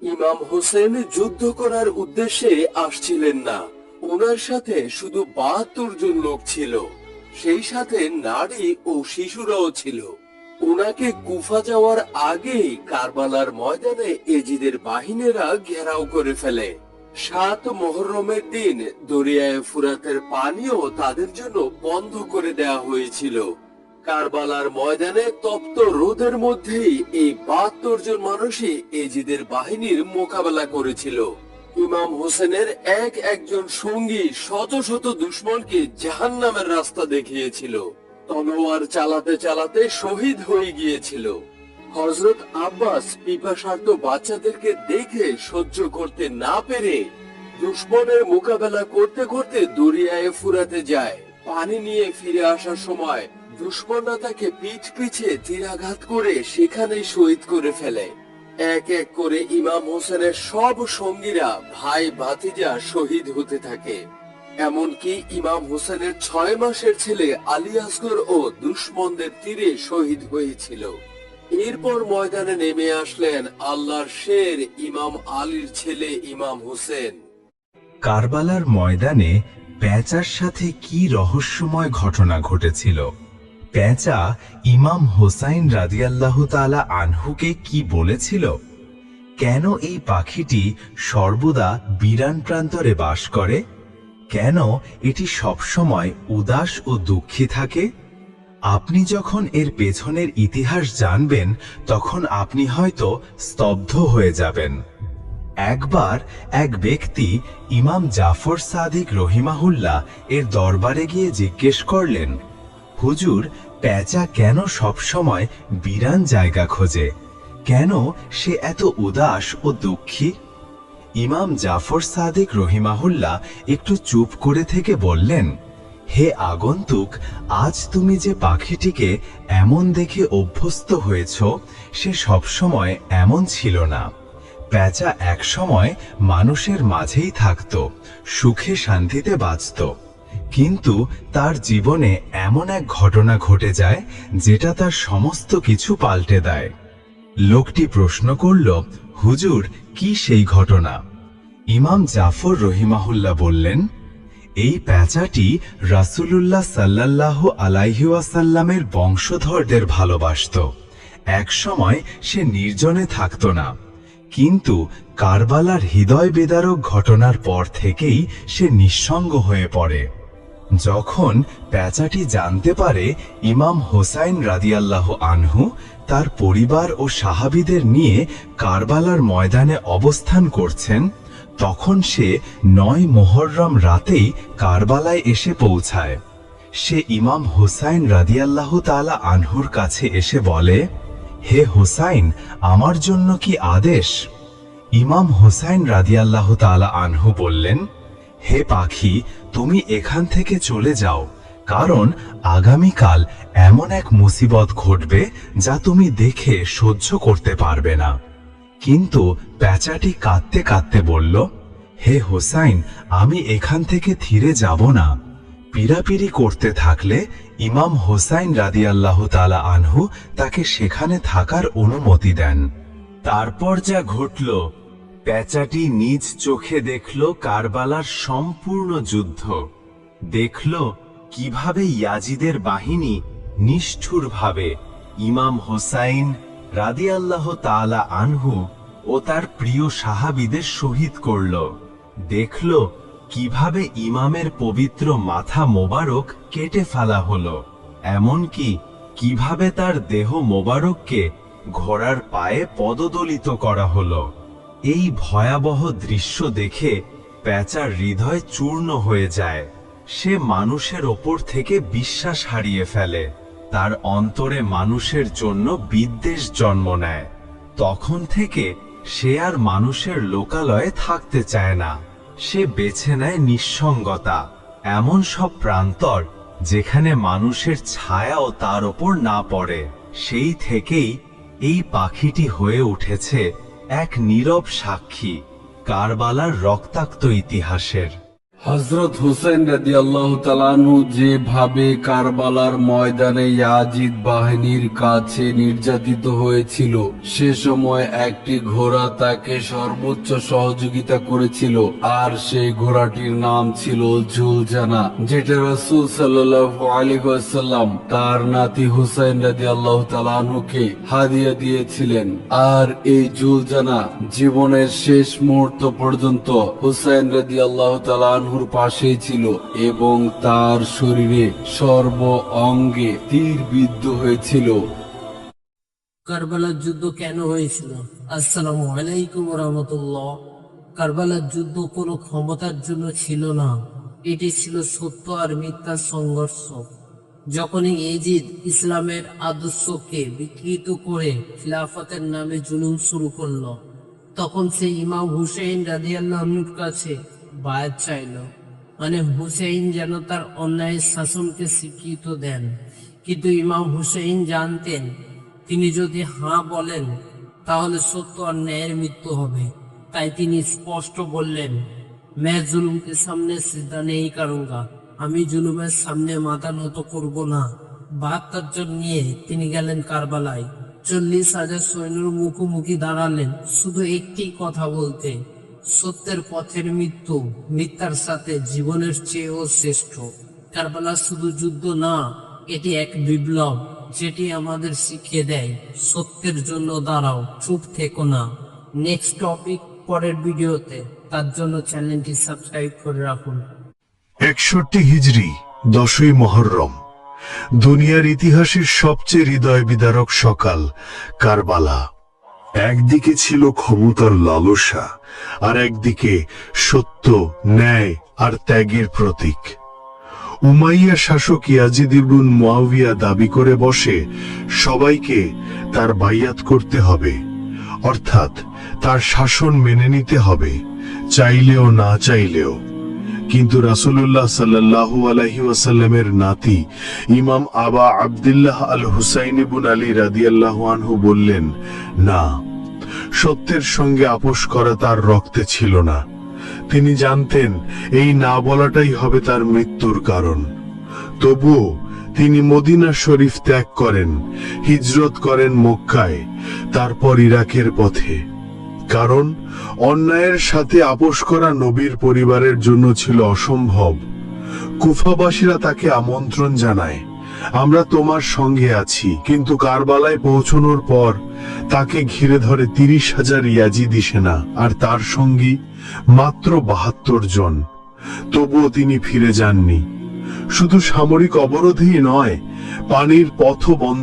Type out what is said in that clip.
ইমাম হোসেন যুদ্ধ করার উদ্দেশ্যে আসছিলেন না। ওনার সাথে শুধু ৭২ জন লোক ছিল, সেই সাথে নারী ও শিশুরাও ছিল। ওনাকে কুফা যাওয়ার আগেই কারবালার ময়দানে এজিদের বাহিনীরা ঘেরাও করে ফেলে। ৭ মুহররমের দিন দরিয়ায় ফুরাতের পানিও তাদের জন্য বন্ধ করে দেয়া হয়েছিল। কারবালার ময়দানে তপ্ত রোদের মধ্যেই এই ৭২ জন মানুষই এজিদের বাহিনীর মোকাবেলা করেছিল। ইমাম হোসেনের একজন সঙ্গী শত শত দুশমনকে জাহান্নামের রাস্তা দেখিয়েছিল। তলোয়ার চালাতে চালাতে শহীদ হয়ে গিয়েছিল। হযরত আব্বাস পিপাসার্ত বাচ্চাদেরকে দেখে সহ্য করতে না পেরে দুশমনের মোকাবেলা করতে করতে দরিয়ায় ফুরাতে যায়। পানি নিয়ে ফিরে আসার সময় দুশমনরা তাকে পিঠ পিছে তীরাঘাত করে সেখানেই শহীদ করে ফেলে। এক এক করে ইমাম হোসেনের সব সঙ্গীরা ভাই ভাতিজা শহীদ হতে থাকে। এমনকি ইমাম হোসেনের ৬ মাসের ছেলে আলী আসগর ও দুশমনদের তীরে শহীদ হয়েছিল। এরপর ময়দানে নেমে আসলেন আল্লাহর শের ইমাম আলীর ছেলে ইমাম হোসেন। কারবালার ময়দানে পেঁচার সাথে কি রহস্যময় ঘটনা ঘটেছিল? পেঁচা ইমাম হোসাইন রাদিয়াল্লাহু তাআলা আনহুকে কি বলেছিল? কেন এই পাখিটি সর্বদা বিরান প্রান্তরে বাস করে? কেন এটি সবসময় উদাস ও দুঃখী থাকে? আপনি যখন এর পেছনের ইতিহাস জানবেন, তখন আপনি হয়তো স্তব্ধ হয়ে যাবেন। একবার এক ব্যক্তি ইমাম জাফর সাদিক রহিমাহুল্লাহ এর দরবারে গিয়ে জিজ্ঞেস করলেন, হুজুর, পেঁচা কেন সবসময় বিরান জায়গা খোঁজে? কেন সে এত উদাস ও দুঃখী? ইমাম জাফর সাদিক রহিমাহুল্লাহ একটু চুপ করে থেকে বললেন, হে আগন্তুক, আজ তুমি যে পাখিটিকে এমন দেখে অভ্যস্ত হয়েছ, সে সবসময় এমন ছিল না। পেঁচা একসময় মানুষের মাঝেই থাকত, সুখে শান্তিতে বাঁচত। কিন্তু তার জীবনে এমন এক ঘটনা ঘটে যায় যেটা তার সমস্ত কিছু পাল্টে দেয়। লোকটি প্রশ্ন করল, হুজুর, কি সেই ঘটনা? ইমাম জাফর রহিমাহুল্লাহ বললেন, এই পেঁচাটি রাসূলুল্লাহ সাল্লাল্লাহু আলাইহি ওয়াসাল্লামের বংশধরদের ভালোবাসত। এক সময় সে নির্জনে থাকত না, কিন্তু কারবালার হৃদয় বেদারক ঘটনার পর থেকেই সে নিঃসঙ্গ হয়ে পড়ে। যখন পেঁচাটি জানতে পারে ইমাম হোসাইন রাদিয়াল্লাহু আনহু তার পরিবার ও সাহাবীদের নিয়ে কারবালার ময়দানে অবস্থান করছেন, তখন সে ৯ মুহররম রাতেই কারবালায় এসে পৌঁছায়। সে ইমাম হোসাইন রাদিয়াল্লাহু তাআলা আনহুর কাছে এসে বলে, হে হোসাইন, আমার জন্য কি আদেশ? ইমাম হোসাইন রাদিয়াল্লাহু তাআলা আনহু বললেন, হে পাখি, তুমি এখান থেকে চলে যাও, কারণ আগামীকাল এমন এক মুসিবত ঘটবে যা তুমি দেখে সহ্য করতে পারবে না। কিন্তু পেঁচাটি কাঁদতে কাঁদতে বলল, হে হোসাইন, আমি এখান থেকে ফিরে যাব না। পীড়াপিড়ি করতে থাকলে ইমাম হোসাইন রাদিয়াল্লাহু তাআলা আনহু তাকে সেখানে থাকার অনুমতি দেন। তারপর যা ঘটল, পেঁচাটি নিজ চোখে দেখল কারবালার সম্পূর্ণ যুদ্ধ। দেখল কিভাবে ইয়াজিদের বাহিনী নিষ্ঠুরভাবে ইমাম হোসাইন রাদিয়াল্লাহু তাআলা আনহু ও তার প্রিয় সাহাবীদের শহীদ করল। দেখল কিভাবে ইমামের পবিত্র মাথা মোবারক কেটে ফেলা হলো, এমনকি কিভাবে তার দেহ মোবারককে ঘোড়ার পায়ে পদদলিত করা হলো। এই ভয়াবহ দৃশ্য দেখে পেঁচার হৃদয় চূর্ণ হয়ে যায়। সে মানুষের ওপর থেকে বিশ্বাস হারিয়ে ফেলে। তার অন্তরে মানুষের জন্য বিদ্বেষ জন্ম নেয়। তখন থেকে সে আর মানুষের লোকালয়ে থাকতে চায় না। সে বেছে নেয় নিঃসঙ্গতা, এমন সব প্রান্তর যেখানে মানুষের ছায়াও তার ওপর না পড়ে। সেই থেকেই এই পাখিটি হয়ে উঠেছে এক নীরব সাক্ষী কারবালার রক্তাক্ত ইতিহাসের। হযরত হুসাইন রাদিয়াল্লাহু তাআলা আনহু যেভাবে কারবালার ময়দানে ইয়াজিদ বাহিনীর কাছে নির্যাতিত হয়েছিল, সে সময় একটি ঘোড়া তাকে সর্বোচ্চ সহযোগিতা করেছিল, আর সেই ঘোড়াটির নাম ছিল জুলজানা, যেটা রাসূল সাল্লাল্লাহু আলাইহি ওয়াসাল্লাম তার নাতি হুসাইন রাদিয়াল্লাহু তাআলা আনহুকে হাদিয়া দিয়েছিলেন। আর এই জুলজানা জীবনের শেষ মুহূর্ত পর্যন্ত হুসাইন রাদিয়াল্লাহু তাআলা আনহুর পাশেই ছিল এবং তার শরীরে সর্ব অঙ্গে তীর বিদ্ধ হয়েছিল। কারবালার যুদ্ধ কেন হয়েছিল? আসসালামু আলাইকুম রহমতুল্লাহ। কারবালার যুদ্ধ কোনো ক্ষমতার জন্য ছিল না, এটি ছিল সত্য আর মিথ্যার সংঘর্ষ। যখনই ইয়াজিদ ইসলামের আদর্শকে বিকৃত করে খিলাফতের নামে জুলুম শুরু করলো, তখন সে ইমাম হুসেইন রাদিয়াল্লাহু আনহুর কাছে বায়াত চাইল, মানে হুসেইন যেন তার অন্যায়ের শাসনকে স্বীকৃত দেন। কিন্তু ইমাম হুসেইন জানতেন, তিনি যদি হাঁ বলেন তাহলে সত্য আর ন্যায়ের মৃত্যু হবে। তাই তিনি স্পষ্ট বললেন, मैं जुल्म के सामने सिजदा नहीं करूंगा, আমি জুলুমের সামনে মাথা নত করব না। ৭২ জন নিয়ে তিনি গেলেন কারবালায়। ৪০,০০০ সৈন্যের মুখোমুখি দাঁড়ালেন শুধু একটি কথা বলতে, সত্যের পথের মৃত্যু মিথ্যার সাথে জীবনের চেয়েও শ্রেষ্ঠ। কারবালা শুধু যুদ্ধ না, এটি এক বিপ্লব, যেটি আমাদের শিখিয়ে দেয় সত্যের জন্য দাঁড়াও, চুপ থেকো না। নেক্সট টপিক পরের ভিডিওতে, তার জন্য চ্যানেলটি সাবস্ক্রাইব করে রাখুন। ৬১ হিজরি ১০ই মুহররম, দুনিয়ার ইতিহাসের সবচেয়ে হৃদয় বিদারক সকাল কারবালা। একদিকে ছিল ক্ষমতার লালসা, আর একদিকে সত্য, ন্যায় আর ত্যাগের প্রতীক। উমাইয়া শাসক ইয়াজিদ ইবনে মুয়াবিয়া দাবি করে বসে, সবাইকে তার বাইয়াত করতে হবে, অর্থাৎ তার শাসন মেনে নিতে হবে, চাইলেও না চাইলেও। কিন্তু রাসূলুল্লাহ সাল্লাল্লাহু আলাইহি ওয়াসাল্লামের নাতি ইমাম আবা আব্দুল্লাহ আল হুসাইন ইবনে আলী রাদিয়াল্লাহু আনহু বললেন, না, সত্যের সঙ্গে আপোষ করা তার রক্তে ছিল না। তিনি জানতেন এই না বলাটাই হবে তার মৃত্যুর কারণ। তবুও তিনি মদিনা শরীফ ত্যাগ করেন, হিজরত করেন মক্কায়, তারপর ইরাকের পথে। কারণ অন্যায়ের সাথে আপোষ করা নবীর পরিবারের জন্য ছিল অসম্ভব। কুফাবাসীরা তাকে আমন্ত্রণ জানায়, আমরা তোমার সঙ্গে আছি। কিন্তু কারবালায় পৌঁছানোর পর তাকে ঘিরে ধরে ৩০,০০০ ইয়াজিদি সেনা, আর তার সঙ্গী মাত্র ৭২ জন। তবুও তিনি ফিরে যাননি। শুধু সামরিক অবরোধই নয়, পানির পথও বন্ধ